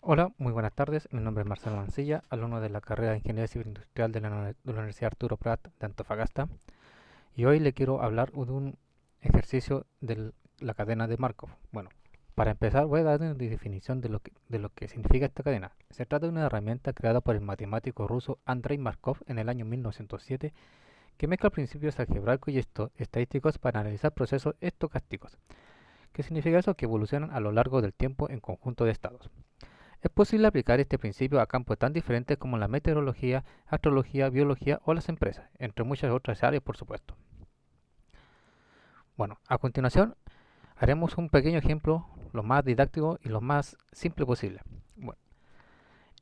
Hola, muy buenas tardes. Mi nombre es Marcelo Mancilla, alumno de la carrera de Ingeniería Civil Industrial de la Universidad Arturo Prat de Antofagasta. Y hoy le quiero hablar de un ejercicio de la cadena de Markov. Bueno, para empezar voy a dar una definición de lo que significa esta cadena. Se trata de una herramienta creada por el matemático ruso Andrei Markov en el año 1907 que mezcla principios algebraicos y estadísticos para analizar procesos estocásticos. ¿Qué significa eso? Que evolucionan a lo largo del tiempo en conjunto de estados. Es posible aplicar este principio a campos tan diferentes como la meteorología, astrología, biología o las empresas, entre muchas otras áreas, por supuesto. Bueno, a continuación haremos un pequeño ejemplo, lo más didáctico y lo más simple posible. Bueno,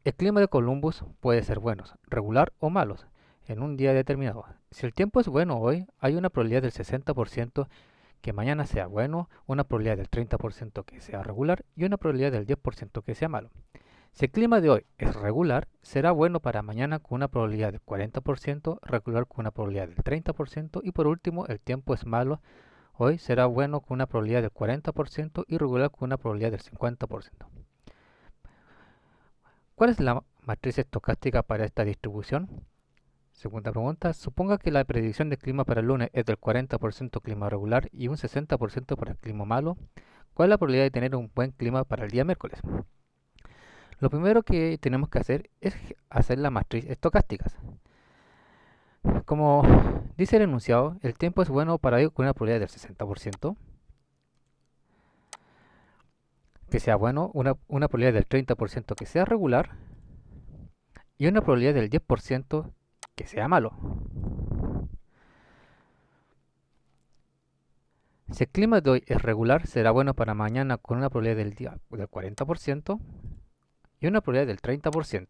el clima de Columbus puede ser bueno, regular o malo en un día determinado. Si el tiempo es bueno hoy, hay una probabilidad del 60% que mañana sea bueno, una probabilidad del 30% que sea regular y una probabilidad del 10% que sea malo. Si el clima de hoy es regular, será bueno para mañana con una probabilidad del 40%, regular con una probabilidad del 30% y por último el tiempo es malo, hoy será bueno con una probabilidad del 40% y regular con una probabilidad del 50%. ¿Cuál es la matriz estocástica para esta distribución? Segunda pregunta, suponga que la predicción de clima para el lunes es del 40% clima regular y un 60% para el clima malo. ¿Cuál es la probabilidad de tener un buen clima para el día miércoles? Lo primero que tenemos que hacer es hacer la matriz estocástica. Como dice el enunciado, el tiempo es bueno para ello con una probabilidad del 60%, que sea bueno, una probabilidad del 30% que sea regular y una probabilidad del 10% que sea malo. Si el clima de hoy es regular, será bueno para mañana con una probabilidad del 40% y una probabilidad del 30%.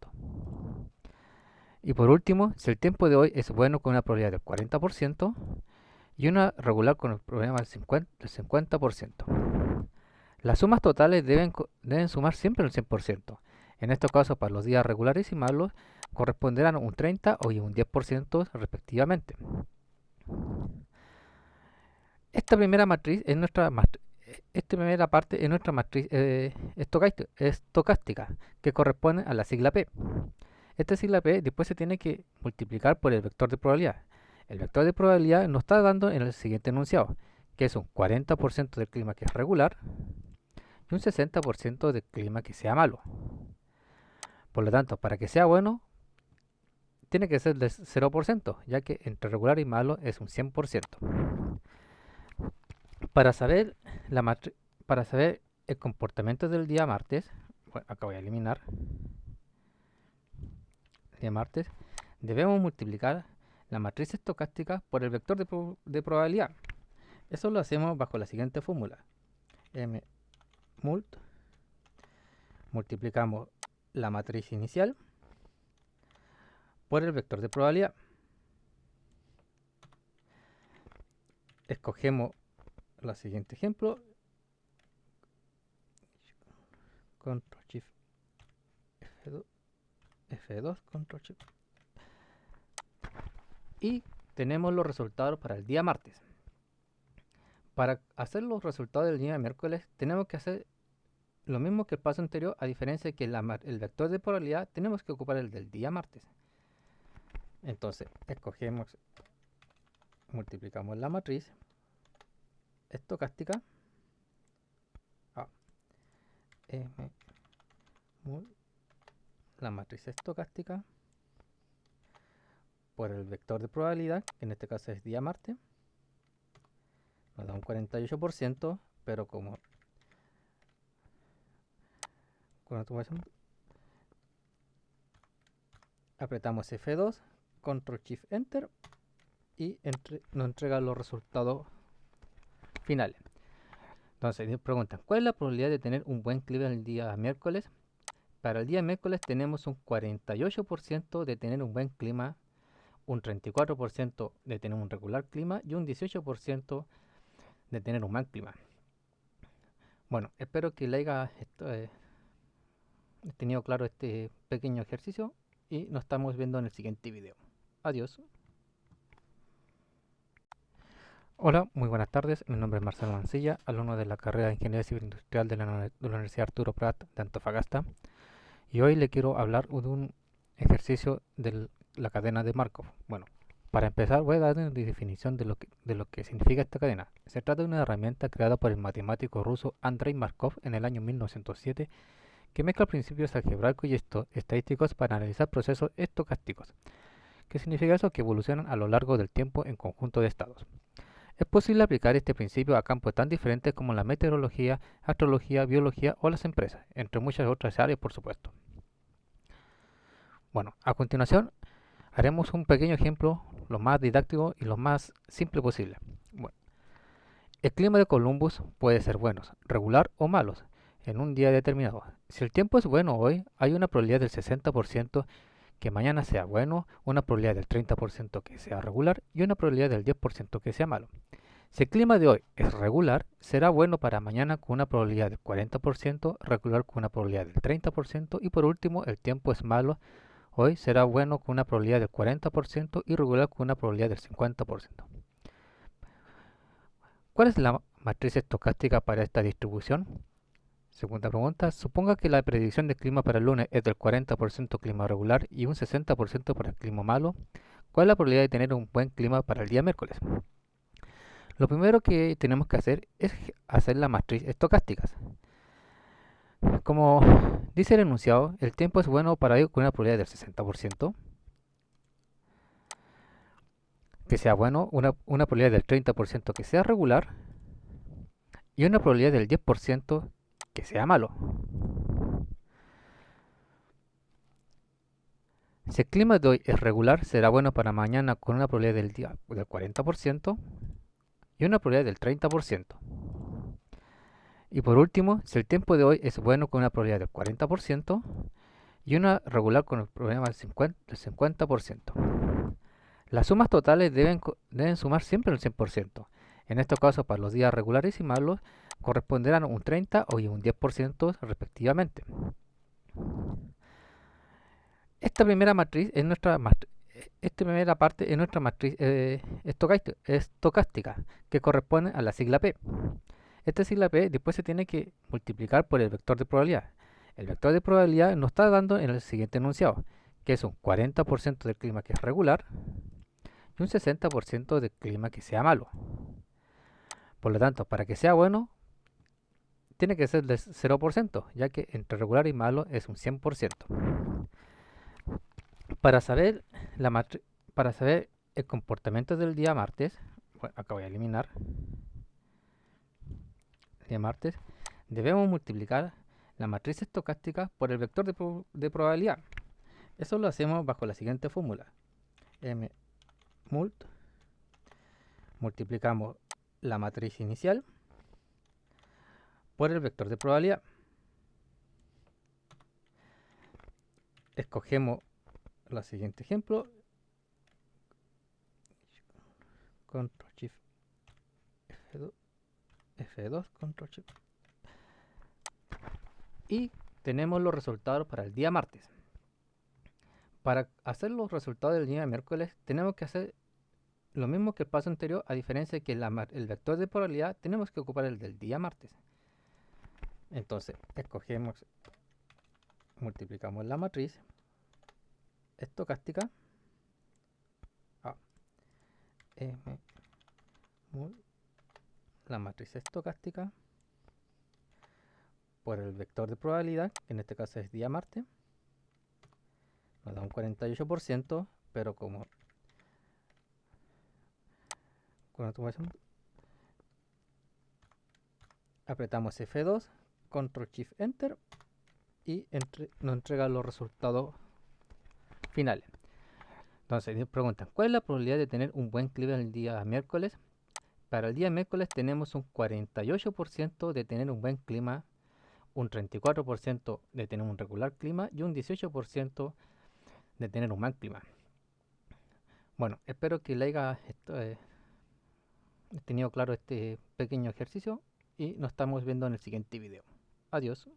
Y por último, si el tiempo de hoy es bueno con una probabilidad del 40% y una regular con el problema del 50%. Las sumas totales deben sumar siempre el 100%. En estos casos, para los días regulares y malos, corresponderán un 30 y un 10% respectivamente. Esta primera matriz es esta primera parte es nuestra matriz estocástica, que corresponde a la sigla P. Esta sigla P después se tiene que multiplicar por el vector de probabilidad. El vector de probabilidad nos está dando en el siguiente enunciado, que es un 40% del clima que es regular y un 60% del clima que sea malo. Por lo tanto, para que sea bueno, tiene que ser de 0%, ya que entre regular y malo es un 100%. Para saber, para saber el comportamiento del día martes, bueno, acá voy a eliminar el día martes, debemos multiplicar la matriz estocástica por el vector de probabilidad. Eso lo hacemos bajo la siguiente fórmula. M multiplicamos la matriz inicial por el vector de probabilidad. Escogemos el siguiente ejemplo. Control Shift F2, F2 Control Shift. Y tenemos los resultados para el día martes. Para hacer los resultados del día miércoles tenemos que hacer lo mismo que el paso anterior, a diferencia de que el vector de probabilidad tenemos que ocupar el del día martes. Entonces, multiplicamos la matriz estocástica a M la matriz estocástica por el vector de probabilidad, que en este caso es día martes, nos da un 48%, pero como apretamos F2, Control Shift Enter y nos entrega los resultados finales. Entonces, nos preguntan, ¿cuál es la probabilidad de tener un buen clima el día miércoles? Para el día miércoles tenemos un 48% de tener un buen clima, un 34% de tener un regular clima y un 18% de tener un mal clima. Bueno, espero que le haya tenido claro este pequeño ejercicio y nos estamos viendo en el siguiente video. Adiós. Hola, muy buenas tardes. Mi nombre es Marcelo Mancilla, alumno de la carrera de Ingeniería Civil Industrial de la Universidad Arturo Prat de Antofagasta. Y hoy le quiero hablar de un ejercicio de la cadena de Markov. Bueno, para empezar voy a dar una definición de lo que significa esta cadena. Se trata de una herramienta creada por el matemático ruso Andrei Markov en el año 1907 que mezcla principios algebraicos y estadísticos para analizar procesos estocásticos. ¿Qué significa eso? Que evolucionan a lo largo del tiempo en conjunto de estados. Es posible aplicar este principio a campos tan diferentes como la meteorología, astrología, biología o las empresas, entre muchas otras áreas, por supuesto. Bueno, a continuación haremos un pequeño ejemplo, lo más didáctico y lo más simple posible. Bueno, el clima de Columbus puede ser bueno, regular o malo en un día determinado. Si el tiempo es bueno hoy, hay una probabilidad del 60% que mañana sea bueno, una probabilidad del 30% que sea regular y una probabilidad del 10% que sea malo. Si el clima de hoy es regular, será bueno para mañana con una probabilidad del 40%, regular con una probabilidad del 30% y por último el tiempo es malo, hoy será bueno con una probabilidad del 40% y regular con una probabilidad del 50%. ¿Cuál es la matriz estocástica para esta distribución? Segunda pregunta, suponga que la predicción de clima para el lunes es del 40% clima regular y un 60% para el clima malo. ¿Cuál es la probabilidad de tener un buen clima para el día miércoles? Lo primero que tenemos que hacer es hacer la matriz estocástica. Como dice el enunciado, el tiempo es bueno para hoy con una probabilidad del 60%, que sea bueno, una probabilidad del 30% que sea regular y una probabilidad del 10% que sea malo. Si el clima de hoy es regular, será bueno para mañana con una probabilidad del 40% y una probabilidad del 30%. Y por último, si el tiempo de hoy es bueno con una probabilidad del 40% y una regular con el problema del 50%. Las sumas totales deben sumar siempre el 100%. En estos casos, para los días regulares y malos, corresponderán un 30 o un 10% respectivamente. Esta primera matriz es esta primera parte es nuestra matriz estocástica, que corresponde a la sigla P. Esta sigla P después se tiene que multiplicar por el vector de probabilidad. El vector de probabilidad nos está dando en el siguiente enunciado, que es un 40% del clima que es regular y un 60% del clima que sea malo. Por lo tanto, para que sea bueno, tiene que ser del 0%, ya que entre regular y malo es un 100%. Para saber, para saber el comportamiento del día martes, bueno, acá voy a eliminar el día martes, debemos multiplicar la matriz estocástica por el vector de probabilidad. Eso lo hacemos bajo la siguiente fórmula. Multiplicamos la matriz inicial por el vector de probabilidad. Escogemos el siguiente ejemplo. Control Shift F2, Control Shift. Y tenemos los resultados para el día martes. Para hacer los resultados del día miércoles, tenemos que hacer lo mismo que el paso anterior, a diferencia de que el vector de probabilidad tenemos que ocupar el del día martes. Entonces, multiplicamos la matriz estocástica la matriz estocástica por el vector de probabilidad, que en este caso es día martes, nos da un 48%, pero como apretamos F2, Control Shift Enter y nos entrega los resultados finales. Entonces nos preguntan, ¿cuál es la probabilidad de tener un buen clima el día miércoles? Para el día miércoles tenemos un 48% de tener un buen clima, un 34% de tener un regular clima y un 18% de tener un mal clima. Bueno, espero que le haya tenido claro este pequeño ejercicio y nos estamos viendo en el siguiente video. Adiós.